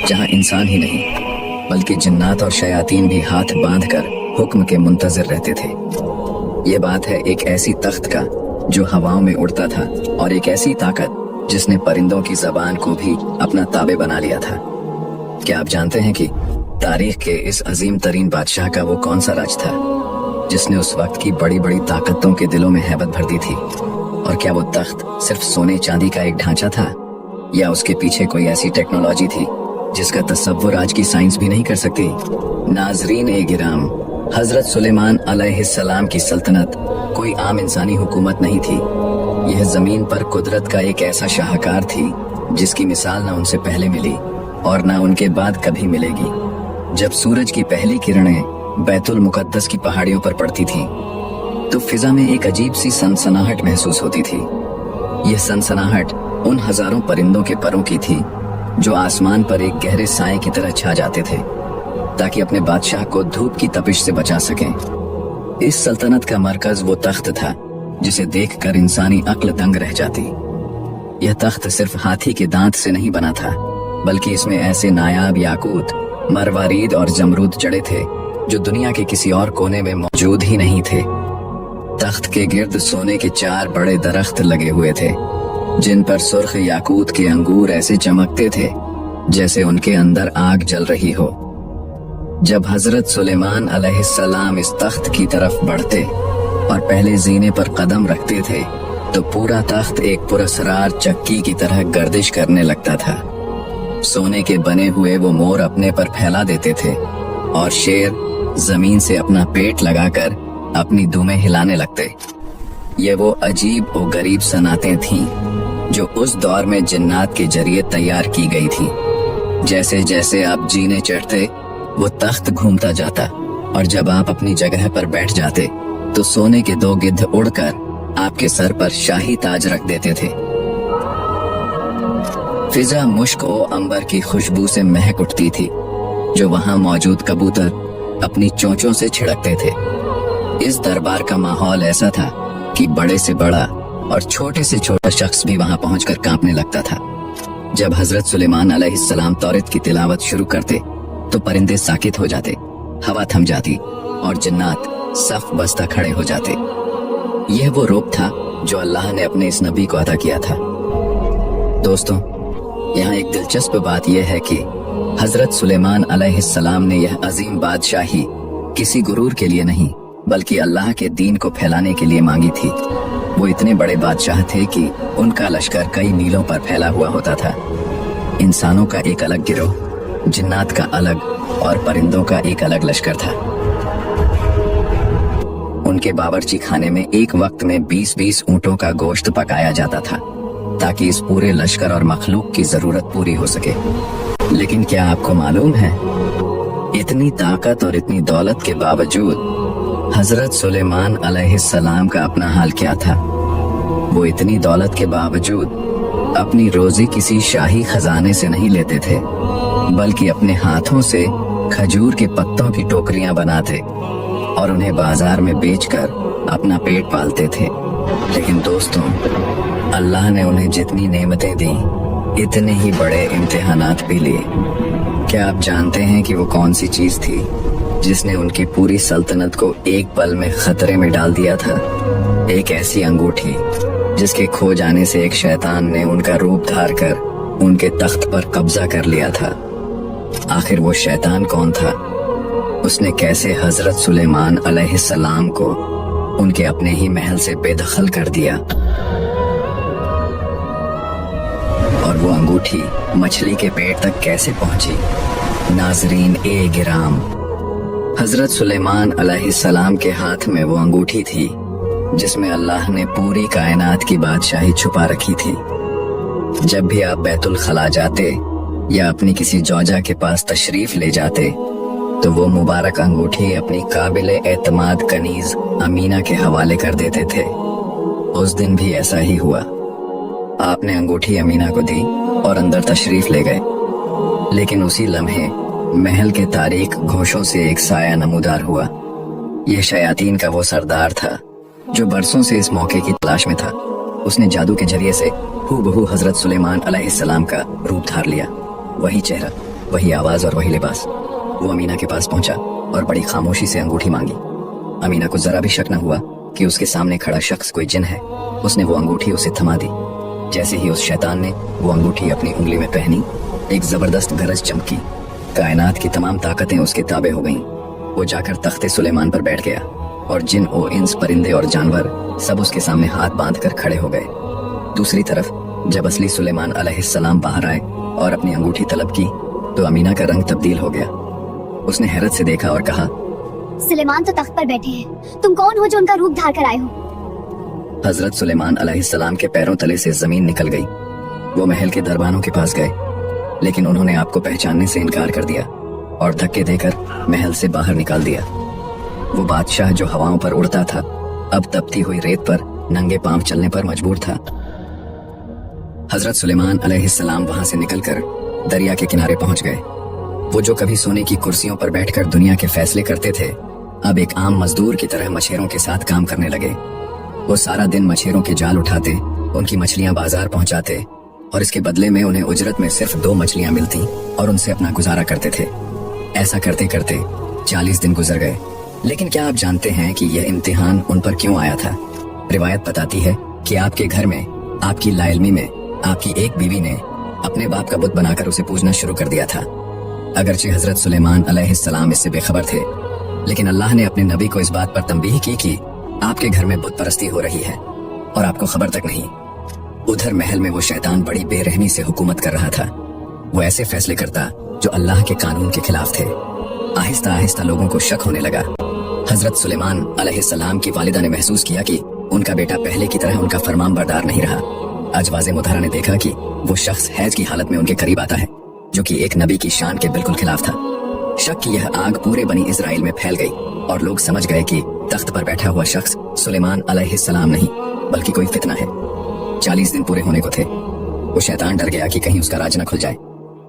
जहां इंसान ही नहीं बल्कि जिन्नात और शयातीन भी हाथ बांधकर हुक्म के मुंतजर रहते थे। ये बात है एक ऐसी तख्त का जो हवाओं में उड़ता था और एक ऐसी ताकत जिसने परिंदों की जबान को भी अपना ताबे बना लिया था। क्या आप जानते हैं कि तारीख के इस अजीम तरीन बादशाह का वो कौन सा राज था जिसने उस वक्त की बड़ी बड़ी ताकतों के दिलों में हैबत भर दी थी? और क्या वो तख्त सिर्फ सोने चांदी का एक ढांचा था या उसके पीछे कोई ऐसी टेक्नोलॉजी थी जिसका तसव्वुर आज की साइंस भी नहीं कर सकती? नाजरीन ए गिराम, हजरत सुलेमान अलैहिस्सलाम की सल्तनत कोई आम इंसानी हुकूमत नहीं थी। यह जमीन पर कुदरत का एक ऐसा शाहकार थी जिसकी मिसाल न उनसे पहले मिली और न उनके बाद कभी मिलेगी। जब सूरज की पहली किरणें बैतुल मुकद्दस की पहाड़ियों पर पड़ती थीं, तो फिजा में एक अजीब सी सनसनाहट महसूस होती थी। यह सनसनाहट उन हजारों परिंदों के परों की थी जो आसमान पर एक गहरे साए की तरह छा जाते थे ताकि अपने बादशाह को धूप की तपिश से बचा सकें। इस सल्तनत का मरकज वो तख्त था जिसे देखकर इंसानी अक्ल दंग रह जाती। यह तख्त सिर्फ हाथी के दांत से नहीं बना था, बल्कि इसमें ऐसे नायाब याकूत, मरवारीद और जमरूद जड़े थे जो दुनिया के किसी और कोने में मौजूद ही नहीं थे। तख्त के गिर्द सोने के 4 बड़े दरख्त लगे हुए थे जिन पर सुर्ख याकूत के अंगूर ऐसे चमकते थे जैसे उनके अंदर आग जल रही हो। जब हजरत सुलेमान अलैहिस्सलाम इस तख्त की तरफ बढ़ते और पहले जीने पर कदम रखते थे तो पूरा तख्त एक पुरस्रार चक्की की तरह गर्दिश करने लगता था। सोने के बने हुए वो मोर अपने पर फैला देते थे और शेर जमीन से अपना पेट लगाकर अपनी दुमें हिलाने लगते। ये वो अजीब और गरीब सनातें थीं जो उस दौर में जिन्नात के जरिए तैयार की गई थी। जैसे जैसे आप जीने चढ़ते वो तख्त घूमता जाता और जब आप अपनी जगह पर बैठ जाते तो सोने के 2 गिद्ध उड़कर आपके सर पर शाही ताज रख देते थे। फिजा मुश्क और अंबर की खुशबू से महक उठती थी जो वहां मौजूद कबूतर अपनी चोंचों से छिड़कते थे। इस दरबार का माहौल ऐसा था कि बड़े से बड़ा और छोटे से छोटा शख्स भी वहां पहुंचकर कांपने लगता था। जब हजरत सुलेमान अलैहिस्सलाम तौरात की तिलावत शुरू करते तो परिंदे साकित हो जाते, हवा थम जाती और जिन्नात सफ बस्ता खड़े हो जाते। यह वो रूप था जो अल्लाह ने अपने इस नबी को अता किया था। दोस्तों, यहाँ एक दिलचस्प बात यह है कि हजरत सुलेमान अलैहिस्सलाम ने यह अजीम बादशाही किसी गुरूर के लिए नहीं बल्कि अल्लाह के दीन को फैलाने के लिए मांगी थी। वो इतने बड़े बादशाह थे कि उनका लश्कर कई मीलों पर फैला हुआ होता था। इंसानों का एक अलग गिरोह, जिन्नात का अलग और परिंदों का एक अलग लश्कर था। उनके बावर्ची खाने में एक वक्त में 20-20 ऊंटों का गोश्त पकाया जाता था ताकि इस पूरे लश्कर और मखलूक की जरूरत पूरी हो सके। लेकिन क्या आपको मालूम है, इतनी ताकत और इतनी दौलत के बावजूद हजरत सुलेमान अलैहिस्सलाम का अपना हाल क्या था? वो इतनी दौलत के बावजूद अपनी रोजी किसी शाही खजाने से नहीं लेते थे बल्कि अपने हाथों से खजूर के पत्तों की टोकरियां बनाते और उन्हें बाजार में बेचकर अपना पेट पालते थे। लेकिन दोस्तों, अल्लाह ने उन्हें जितनी नेमतें दी इतने ही बड़े इम्तिहानात भी लिए। क्या आप जानते हैं कि वो कौन सी चीज थी जिसने उनकी पूरी सल्तनत को एक पल में खतरे में डाल दिया था? एक ऐसी अंगूठी जिसके खो जाने से एक शैतान ने उनका रूप धार कर उनके तख्त पर कब्जा कर लिया था। आखिर वो शैतान कौन था? उसने कैसे हजरत सुलेमान अलैहिस्सलाम को उनके अपने ही महल से बेदखल कर दिया? और वो अंगूठी मछली के पेट तक कैसे पहुंची? नाजरीन ए गिराम, हजरत सुलेमान अलैहिस्सलाम के हाथ में वो अंगूठी थी जिसमें अल्लाह ने पूरी कायनात की बादशाही छुपा रखी थी। जब भी आप बैतुल खला जाते या अपनी किसी जौजा के पास तशरीफ ले जाते तो वो मुबारक अंगूठी अपनी काबिले एतमाद कनीज अमीना के हवाले कर देते थे। उस दिन भी ऐसा ही हुआ। आपने अंगूठी अमीना को दी और अंदर तशरीफ ले गए, लेकिन उसी लम्हे महल के तारीक घोषों से एक साया नमूदार हुआ। यह शयातीन का वो सरदार था जो बरसों से इस मौके की तलाश में था। उसने जादू के जरिए से हूबहू हजरत सुलेमान अलैहिस्सलाम का रूप धार लिया। वही चेहरा, वही आवाज और वही लिबास। वो अमीना के पास पहुंचा और बड़ी खामोशी से अंगूठी मांगी। अमीना को जरा भी शक न हुआ कि उसके सामने खड़ा शख्स कोई जिन है। उसने वो अंगूठी उसे थमा दी। जैसे ही उस शैतान ने वो अंगूठी अपनी उंगली में पहनी, एक जबरदस्त गरज चमकी। कायनात की तमाम ताकतें उसके ताबे हो गईं। वो जाकर तख्ते सुलेमान पर बैठ गया और जिन ओ इंस, परिंदे और जानवर सब उसके सामने हाथ बांधकर खड़े हो गए। दूसरी तरफ जब असली सुलेमान अलैहिस्सलाम बाहर आए और अपनी अंगूठी तलब की तो अमीना का रंग तब्दील हो गया। उसने हैरत से देखा और कहा, सुलेमान तो तख्त पर बैठे हैं, तुम कौन हो जो उनका रूप धार कर आए हो? हजरत सुलेमान अलैहिस्सलाम के पैरों तले से जमीन निकल गई। वो महल के दरबानों के पास गए, लेकिन उन्होंने आपको पहचानने से इनकार कर दिया और धक्के देकर महल से बाहर निकाल दिया। वो बादशाह जो हवाओं पर उड़ता था, अब तपती हुई रेत पर नंगे पांव चलने पर मजबूर था। हजरत सुलेमान अलैहिस्सलाम वहां से निकलकर दरिया के किनारे पहुंच गए। वो जो कभी सोने की कुर्सियों पर बैठकर दुनिया के फैसले करते थे, अब एक आम मजदूर की तरह मछेरों के साथ काम करने लगे। वो सारा दिन मछेरों के जाल उठाते, उनकी मछलियां बाजार पहुंचाते और इसके बदले में उन्हें उजरत में सिर्फ 2 मछलियां मिलती और उनसे अपना गुजारा करते थे। ऐसा करते करते 40 दिन गुजर गए। लेकिन क्या आप जानते हैं कि यह इम्तिहान उन पर क्यों आया था? रिवायत बताती है कि आपके घर में, आपकी लाइल्मी में, आपकी एक बीवी ने अपने बाप का बुत बनाकर उसे पूजना शुरू कर दिया था। अगरचे हजरत सुलेमान अलैहिस्सलाम इससे बेखबर थे, लेकिन अल्लाह ने अपने नबी को इस बात पर तंबीह की कि आपके घर में बुत परस्ती हो रही है और आपको खबर तक नहीं। उधर महल में वो शैतान बड़ी बेरहमी से हुकूमत कर रहा था। वो ऐसे फैसले करता जो अल्लाह के कानून के खिलाफ थे। आहिस्ता आहिस्ता लोगों को शक होने लगा। हजरत सुलेमान अलैहिस्सलाम की वालिदा ने महसूस किया कि उनका बेटा पहले की तरह उनका फरमान बरदार नहीं रहा। आज वाज़े मुदहरा ने देखा कि वो शख्स हैज की हालत में उनके करीब आता है, जो कि एक नबी की शान के बिल्कुल खिलाफ था। शक की यह आग पूरे बनी इजराइल में फैल गई और लोग समझ गए कि तख्त पर बैठा हुआ शख्स सुलेमान अलैहिस्सलाम नहीं बल्कि कोई फितना है। 40 दिन पूरे होने को थे। वो शैतान डर गया कि कहीं उसका राज न खुल जाए।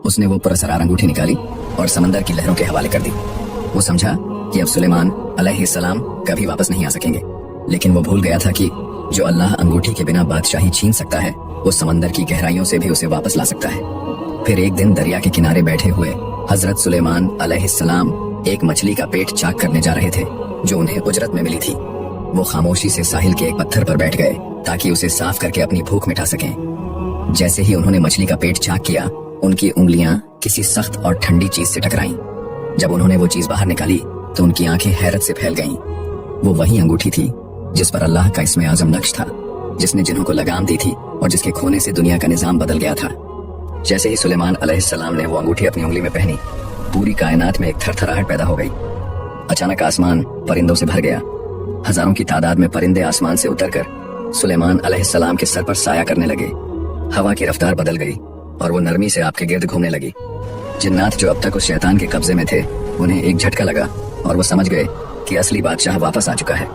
उसने वो पुरस्कार अंगूठी निकाली और समंदर की लहरों के हवाले कर दी। वो समझा कि अब सुलेमान अलैहिस्सलाम कभी वापस नहीं आ सकेंगे, लेकिन वो भूल गया था कि जो अल्लाह अंगूठी के बिना बादशाही छीन सकता है, वो समंदर की गहराइयों से भी उसे वापस ला सकता है। फिर एक दिन दरिया के किनारे बैठे हुए हजरत सुलेमान अलैहिस्सलाम एक मछली का पेट चाक करने जा रहे थे जो उन्हें उजरत में मिली थी। वो खामोशी से साहिल के एक पत्थर पर बैठ गए ताकि उसे साफ करके अपनी भूख मिटा सकें। जैसे ही उन्होंने मछली का पेट चाक किया, उनकी उंगलियां किसी सख्त और ठंडी चीज से टकराईं। जब उन्होंने वो चीज बाहर निकाली तो उनकी आंखें हैरत से फैल गईं। वो वही अंगूठी थी जिस पर अल्लाह का इसमें आजम नक्श था, जिसने जिन्हों को लगाम दी थी और जिसके खोने से दुनिया का निजाम बदल गया था। जैसे ही सुलेमान अलैहिस्सलाम ने वो अंगूठी अपनी उंगली में पहनी, पूरी कायनात में एक थरथराहट पैदा हो गई। अचानक आसमान परिंदों से भर गया। हजारों की तादाद में परिंदे आसमान से उतरकर सुलेमान अलैहिस्सलाम के सर पर साया करने लगे। हवा की रफ्तार बदल गई और वो नरमी से आपके गिर्द घूमने लगी। जिन्नात जो अब तक उस शैतान के कब्जे में थे, उन्हें एक झटका लगा और वो समझ गए कि असली बादशाह वापस आ चुका है।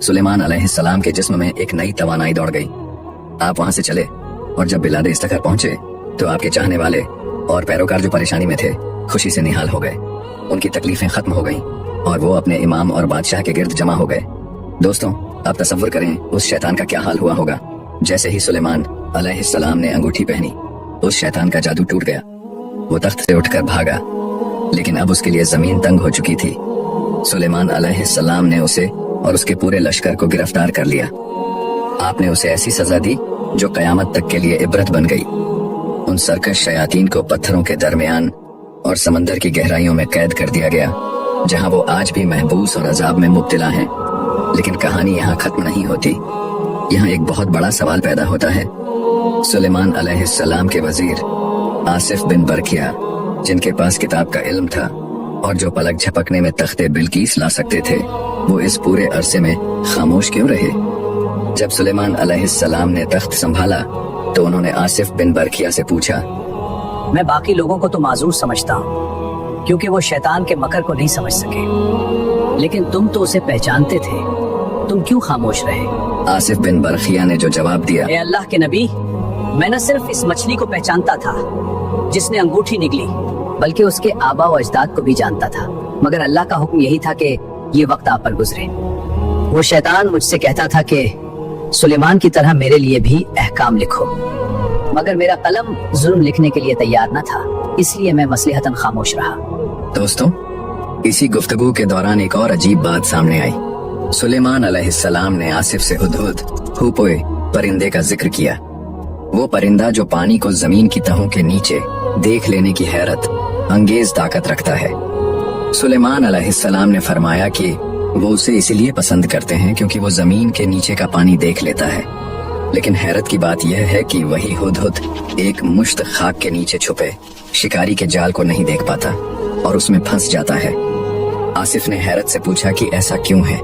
सुलेमान अलैहिस्सलाम के जिस्म में एक नई तवानाई दौड़ गई। आप वहां से चले और जब बिलादे इस्तखर पहुंचे तो आपके चाहने वाले और पैरोकार जो परेशानी में थे, खुशी से निहाल हो गए। उनकी तकलीफें खत्म हो गईं और वो अपने इमाम और बादशाह के गिर्द जमा हो गए। दोस्तों, आप तसव्वुर करें उस शैतान का क्या हाल हुआ होगा। जैसे ही सुलेमान अलैहिस्सलाम ने अंगूठी पहनी, उस शैतान का जादू टूट गया। वो तख्त से उठकर भागा, लेकिन अब उसके लिए जमीन तंग हो चुकी थी। सुलेमान अलैहिस्सलाम ने उसे और उसके पूरे लश्कर को गिरफ्तार कर लिया। आपने उसे ऐसी सजा दी जो कयामत तक के लिए इबरत बन गई। उन सरकश शयातीन को पत्थरों के दरमियान और समंदर की गहराइयों में कैद कर दिया गया, जहां वो आज भी महबूस और अजाब में मुब्तला हैं। लेकिन कहानी यहाँ खत्म नहीं होती। यहाँ एक बहुत बड़ा सवाल पैदा होता है। सुलेमान अलैहिस्सलाम के वजीर आसिफ बिन बरकिया, जिनके पास किताब का इल्म था और जो पलक झपकने में तख्ते बिल्कीस ला सकते थे, वो इस पूरे अरसे में खामोश क्यों रहे? जब सुलेमान अलैहिस्सलाम ने तख्त संभाला तो उन्होंने आसिफ बिन बरकिया से पूछा, मैं बाकी लोगों को तो माजूर समझता हूँ क्योंकि वो शैतान के मकर को नहीं समझ सके, लेकिन तुम तो उसे पहचानते थे, तुम क्यों खामोश रहे? आसिफ बिन बरकिया ने जो जवाब दिया, ए अल्लाह के नबी, मैं न सिर्फ इस मछली को पहचानता था जिसने अंगूठी निकली, बल्कि उसके आबा व अजदाद को भी जानता था। मगर अल्लाह का हुक्म यही था कि ये वक्त आप पर गुजरे। वो शैतान मुझसे कहता था कि सुलेमान की तरह मेरे लिए भी अहकाम लिखो, मगर मेरा कलम जुल्म लिखने के लिए तैयार न था। इसलिए मैं मसलहतन खामोश रहा। दोस्तों, इसी गुफ्तगू के दौरान एक और अजीब बात सामने आई। सुलेमान अलैहिस्सलाम ने आसिफ से हुदहुद हुपोए परिंदे का जिक्र किया। वो परिंदा जो पानी को जमीन की तहों के नीचे देख लेने की हैरत अंगेज ताकत रखता है। सुलेमान अलैहिस्सलाम ने फरमाया कि वो उसे इसलिए पसंद करते हैं क्योंकि वो जमीन के नीचे का पानी देख लेता है। लेकिन हैरत की बात यह है कि वही हुदहुद एक मुश्त खाक के नीचे छुपे शिकारी के जाल को नहीं देख पाता और उसमें फंस जाता है। आसिफ ने हैरत से पूछा कि ऐसा क्यों है,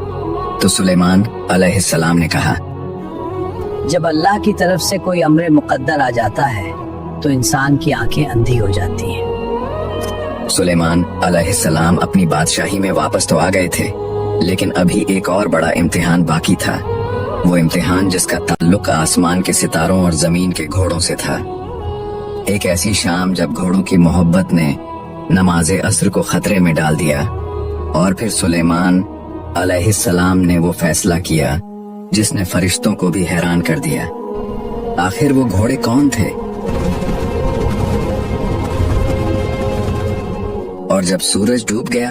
तो सुलेमान अलैहिस्सलाम ने कहा, जब अल्लाह की तरफ से कोई अम्र मुकद्दर आ जाता है तो इंसान की आंखें अंधी हो जाती हैं। सुलेमान अलैहिस्सलाम अपनी बादशाही में वापस तो आ गए थे, लेकिन अभी एक और बड़ा इम्तिहान बाकी था। वो इम्तिहान जिसका ताल्लुक आसमान के सितारों और जमीन के घोड़ों से था। एक ऐसी शाम जब घोड़ों की मोहब्बत ने नमाज असर को खतरे में डाल दिया और फिर सुलेमान अलैहिस्सलाम ने वो फैसला किया जिसने फरिश्तों को भी हैरान कर दिया। आखिर वो घोड़े कौन थे? और जब सूरज डूब गया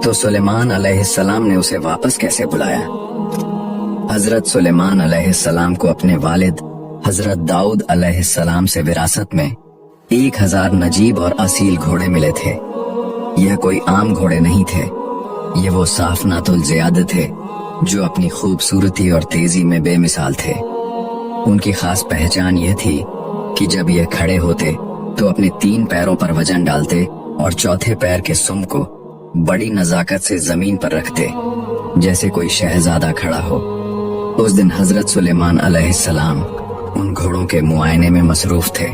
तो सुलेमान अलैहिस्सलाम ने उसे वापस कैसे बुलाया? हजरत सुलेमान अलैहिस्सलाम को अपने वालिद हजरत दाऊद अलैहिस्सलाम से विरासत में 1000 नजीब और असील घोड़े मिले थे। यह कोई आम घोड़े नहीं थे, ये वो साफनातुल ज़ियाद थे जो अपनी खूबसूरती और तेजी में बेमिसाल थे। उनकी खास पहचान यह थी कि जब ये खड़े होते तो अपने 3 पैरों पर वजन डालते और चौथे पैर के सुम को बड़ी नजाकत से जमीन पर रखते, जैसे कोई शहजादा खड़ा हो। उस दिन हजरत सुलेमान अलैहिस्सलाम उन घोड़ों के मुआयने में मसरूफ थे।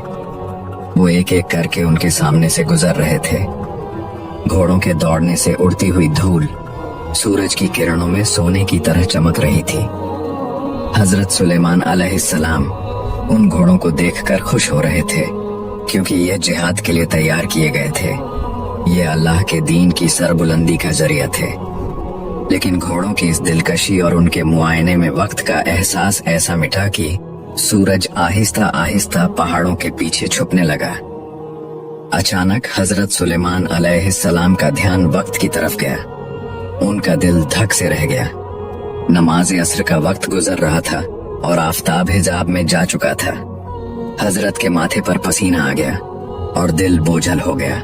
वो एक एक करके उनके सामने से गुजर रहे थे। घोड़ों के दौड़ने से उड़ती हुई धूल सूरज की किरणों में सोने की तरह चमक रही थी। हजरत सुलेमान अलैहिस्सलाम उन घोड़ों को देखकर खुश हो रहे थे, क्योंकि ये जिहाद के लिए तैयार किए गए थे। ये अल्लाह के दीन की सरबुलंदी का जरिया थे। लेकिन घोड़ों की इस दिलकशी और उनके मुआयने में वक्त का एहसास ऐसा मिटा कि सूरज आहिस्ता आहिस्ता पहाड़ों के पीछे छुपने लगा। अचानक हजरत सुलेमान अलैहिस्सलाम का ध्यान वक्त की तरफ गया। उनका दिल धक से रह गया। नमाज असर का वक्त गुजर रहा था और आफताब हिजाब में जा चुका था। हजरत के माथे पर पसीना आ गया और दिल बोझल हो गया।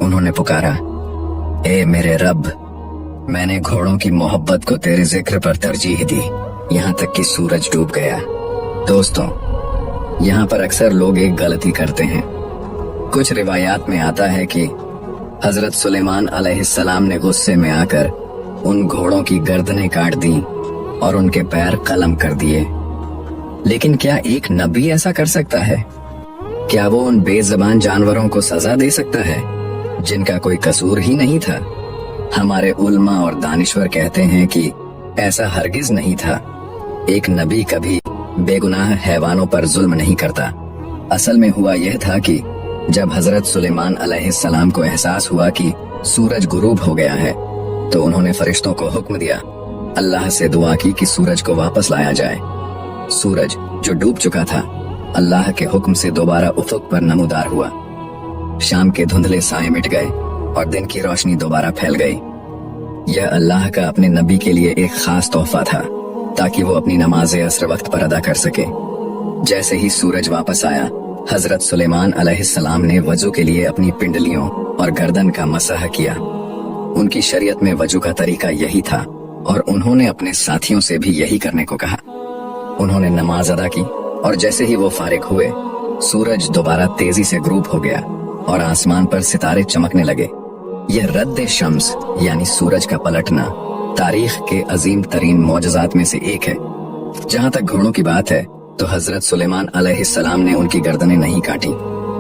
उन्होंने पुकारा, ए मेरे रब, मैंने घोड़ों की मोहब्बत को तेरे जिक्र पर तरजीह दी, यहाँ तक कि सूरज डूब गया। दोस्तों, यहाँ पर अक्सर लोग एक गलती करते हैं। कुछ रिवायात में आता है कि हजरत सुलेमान अलैहिस्सलाम ने गुस्से में आकर उन घोड़ों की गर्दनें काट दी और उनके पैर कलम कर दिए। लेकिन क्या एक नबी ऐसा कर सकता है? क्या वो उन बेज़बान जानवरों को सजा दे सकता है जिनका कोई कसूर ही नहीं था? हमारे उल्मा और दानिश्वर कहते हैं कि ऐसा हरगिज नहीं था। एक नबी कभी बेगुनाह हैवानों पर जुल्म नहीं करता। असल में हुआ यह था कि जब हजरत सुलेमान अलैहिस्सलाम को एहसास हुआ कि सूरज गुरूब हो गया है, तो उन्होंने फरिश्तों को हुक्म दिया, अल्लाह से दुआ की कि सूरज को वापस लाया जाए। सूरज जो डूब चुका था, अल्लाह के हुक्म से दोबारा उफक पर नमूदार हुआ। शाम के धुंधले साए मिट गए और दिन की रोशनी दोबारा फैल गई। यह अल्लाह का अपने नबी के लिए एक खास तोहफा था, ताकि वो अपनी नमाज असर वक्त पर अदा कर सके। जैसे ही सूरज वापस आया, हजरत सुलेमान अलैहिस्सलाम ने वजू के लिए अपनी पिंडलियों और गर्दन का मसह किया। उनकी शरीयत में वजू का तरीका यही था और उन्होंने अपने साथियों से भी यही करने को कहा। उन्होंने नमाज अदा की और जैसे ही वो फारिग हुए, सूरज दोबारा तेजी से ग्रूब हो गया और आसमान पर सितारे चमकने लगे। यह रद्द शम्स यानी सूरज का पलटना तारीख के अजीम तरीन मौजज़ात में से एक है। जहाँ तक घोड़ों की बात है, तो हजरत सुलेमान अलैहिस्सलाम ने उनकी गर्दनें नहीं काटी,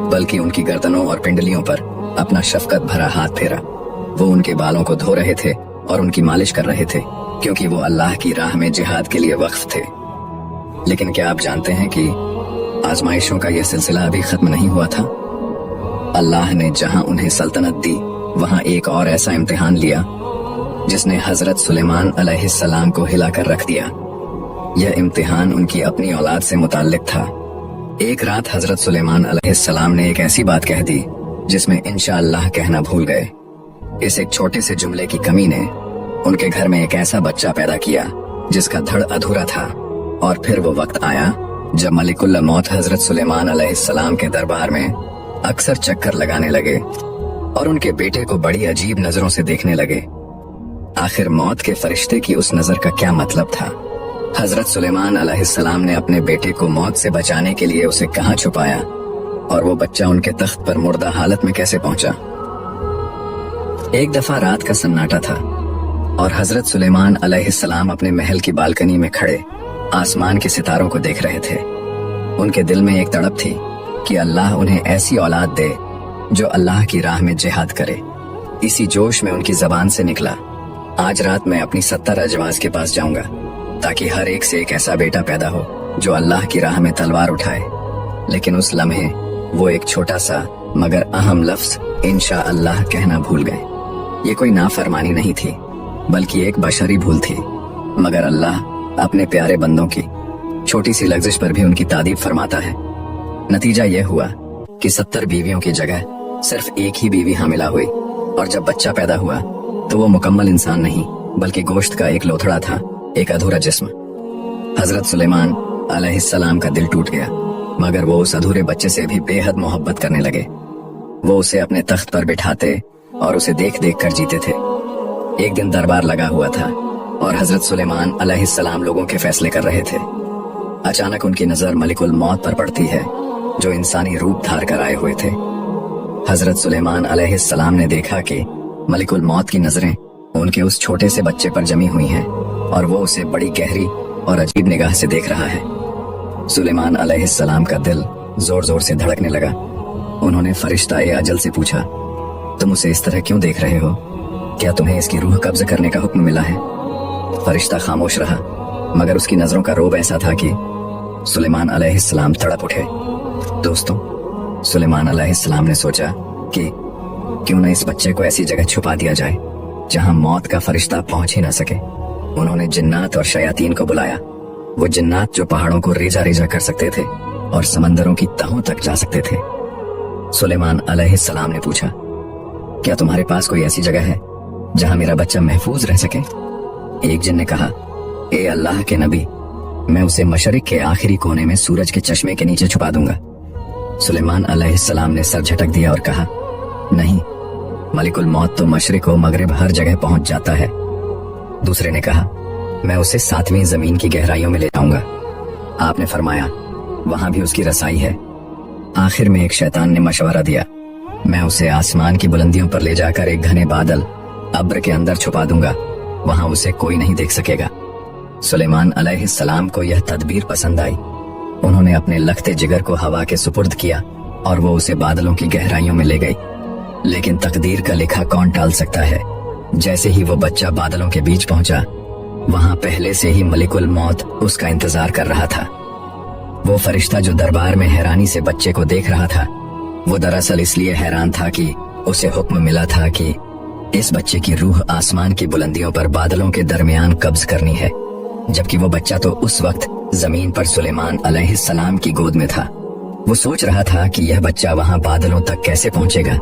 बल्कि उनकी गर्दनों और पिंडलियों पर अपना शफकत भरा हाथ फेरा। वो उनके बालों को धो रहे थे और उनकी मालिश कर रहे थे, क्योंकि वो अल्लाह की राह में जिहाद के लिए वक्फ थे। लेकिन क्या आप जानते हैं कि आजमाइशों का यह सिलसिला अभी खत्म नहीं हुआ था? अल्लाह ने जहां उन्हें सल्तनत दी, वहां एक और ऐसा इम्तिहान लिया जिसने हजरत सुलेमान अलैहिस्सलाम को हिलाकर रख दिया। यह इम्तिहान उनकी अपनी औलाद से मुताल्लिक था। एक रात हजरत सुलेमान अलैहिस्सलाम ने एक ऐसी बात कह दी जिसमें इंशाअल्लाह कहना भूल गए। इस एक छोटे से जुमले की कमी ने उनके घर में एक ऐसा बच्चा पैदा किया जिसका धड़ अधूरा था। और फिर वो वक्त आया जब मलिकुल मौत हजरत सुलेमान अलैहिस्सलाम के दरबार में अक्सर चक्कर लगाने लगे और उनके बेटे को बड़ी अजीब नजरों से देखने लगे। आखिर मौत के फरिश्ते की उस नजर का क्या मतलब था? हजरत सुलेमान अलैहिस्सलाम ने अपने बेटे को मौत से बचाने के लिए उसे कहाँ छुपाया और वो बच्चा उनके तख्त पर मुर्दा हालत में कैसे पहुंचा? एक दफा रात का सन्नाटा था और हजरत सुलेमान अलैहिस्सलाम अपने महल की बालकनी में खड़े आसमान के सितारों को देख रहे थे। उनके दिल में एक तड़प थी कि अल्लाह उन्हें ऐसी औलाद दे जो अल्लाह की राह में जिहाद करे। इसी जोश में उनकी जबान से निकला, आज रात मैं अपनी 70 अजवाज के पास जाऊंगा ताकि हर एक से एक ऐसा बेटा पैदा हो जो अल्लाह की राह में तलवार उठाए। लेकिन उस लम्हे वो एक छोटा सा मगर अहम लफ्ज इंशाअल्लाह कहना भूल गए। ये कोई नाफरमानी नहीं थी बल्कि एक बशरी भूल थी, मगर अल्लाह अपने प्यारे बंदों की छोटी सी लफ्जिश पर भी उनकी तारीफ फरमाता है। नतीजा यह हुआ कि 70 बीवियों की जगह सिर्फ एक ही बीवी हामिला हुई और जब बच्चा पैदा हुआ तो वो मुकम्मल इंसान नहीं बल्कि गोश्त का एक लोथड़ा था, एक अधूरा जिस्म। हजरत सुलेमान अलैहिस्सलाम का दिल टूट गया, मगर वो उस अधूरे बच्चे से भी बेहद मोहब्बत करने लगे। वो उसे अपने तख्त पर बिठाते और उसे देख देख कर जीते थे। एक दिन दरबार लगा हुआ था और हजरत सुलेमान अलैहिस्सलाम लोगों के फैसले कर रहे थे। अचानक उनकी नजर मलिकुल मौत पर पड़ती है जो इंसानी रूप धार कर आए हुए थे। हजरत सुलेमान अलैहिस्सलाम ने देखा कि मलिकुल मौत की नजरें उनके उस छोटे से बच्चे पर जमी हुई हैं और वो उसे बड़ी गहरी और अजीब निगाह से देख रहा है। सुलेमान अलैहिस्सलाम का दिल जोर जोर से धड़कने लगा। उन्होंने फरिश्ता-ए अजल से पूछा, तुम उसे इस तरह क्यों देख रहे हो? क्या तुम्हें इसकी रूह कब्ज करने का हुक्म मिला है? फरिश्ता खामोश रहा, मगर उसकी नजरों का रोब ऐसा था कि सुलेमान अलैहिस्सलाम तड़प उठे। दोस्तों, सुलेमान अलैहिस्सलाम ने सोचा कि क्यों न इस बच्चे को ऐसी जगह छुपा दिया जाए जहां मौत का फरिश्ता पहुंच ही न सके। उन्होंने जिन्नात और शयातीन को बुलाया, वो जिन्नात जो पहाड़ों को रेजा रेजा कर सकते थे और समंदरों की तहों तक जा सकते थे। सुलेमान अलैहिस्सलाम ने पूछा, क्या तुम्हारे पास कोई ऐसी जगह है जहां मेरा बच्चा महफूज रह सके? एक जिन ने कहा, ए अल्लाह के नबी, मैं उसे मशरिक के आखिरी कोने में सूरज के चश्मे के नीचे छुपा दूंगा। सुलेमान अलैहिस्सलाम ने सर झटक दिया और कहा, नहीं, मलिकुल मौत तो मशरिक व मगरिब हर जगह पहुंच जाता है। दूसरे ने कहा, मैं उसे 7वीं जमीन की गहराइयों में ले जाऊंगा। आपने फरमाया, वहां भी उसकी रसाई है। आखिर में एक शैतान ने मशवरा दिया, मैं उसे आसमान की बुलंदियों पर ले जाकर एक घने बादल अब्र के अंदर छुपा दूंगा, वहां उसे कोई नहीं देख सकेगा। सुलेमान अलैहिस्सलाम को यह तदबीर पसंद आई। उन्होंने अपने लखते जिगर को हवा के सुपुर्द किया और वो उसे बादलों की गहराइयों में ले गई। लेकिन तकदीर का लिखा कौन टाल सकता है? जैसे ही वो बच्चा बादलों के बीच पहुंचा, वहां पहले से ही मलिकुल मौत उसका इंतजार कर रहा था। वो फरिश्ता जो दरबार में हैरानी से बच्चे को देख रहा था, वो दरअसल इसलिए हैरान था कि उसे हुक्म मिला था कि इस बच्चे की रूह आसमान की बुलंदियों पर बादलों के दरमियान कब्ज करनी है, जबकि वो बच्चा तो उस वक्त जमीन पर सुलेमान अलैहिस्सलाम की गोद में था। वो सोच रहा था कि यह बच्चा वहां बादलों तक कैसे पहुंचेगा,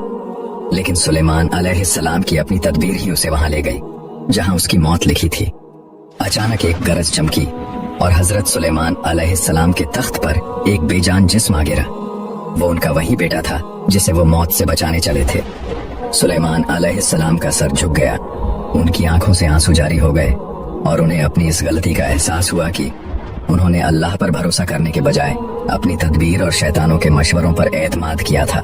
लेकिन सुलेमान अलैहिस्सलाम की अपनी तदबीर ही उसे वहां ले गई जहां उसकी मौत लिखी थी। अचानक एक गरज चमकी और हजरत सुलेमान अलैहिस्सलाम के तख्त पर एक बेजान जिस्म आ गिरा। वो उनका वही बेटा था जिसे वो मौत से बचाने चले थे। सुलेमान अलैहिस्सलाम का सर झुक गया, उनकी आंखों से आंसू जारी हो गए और उन्हें अपनी इस गलती का एहसास हुआ कि उन्होंने अल्लाह पर भरोसा करने के बजाय अपनी तदबीर और शैतानों के मशवरों पर एतमाद किया था।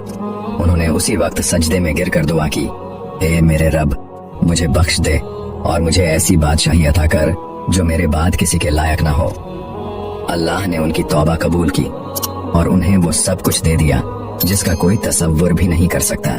उन्होंने उसी वक्त सजदे में गिर कर दुआ की, ए मेरे रब, मुझे बख्श दे और मुझे ऐसी बादशाही अता कर जो मेरे बाद किसी के लायक ना हो। अल्लाह ने उनकी तौबा कबूल की और उन्हें वो सब कुछ दे दिया जिसका कोई तसव्वुर भी नहीं कर सकता।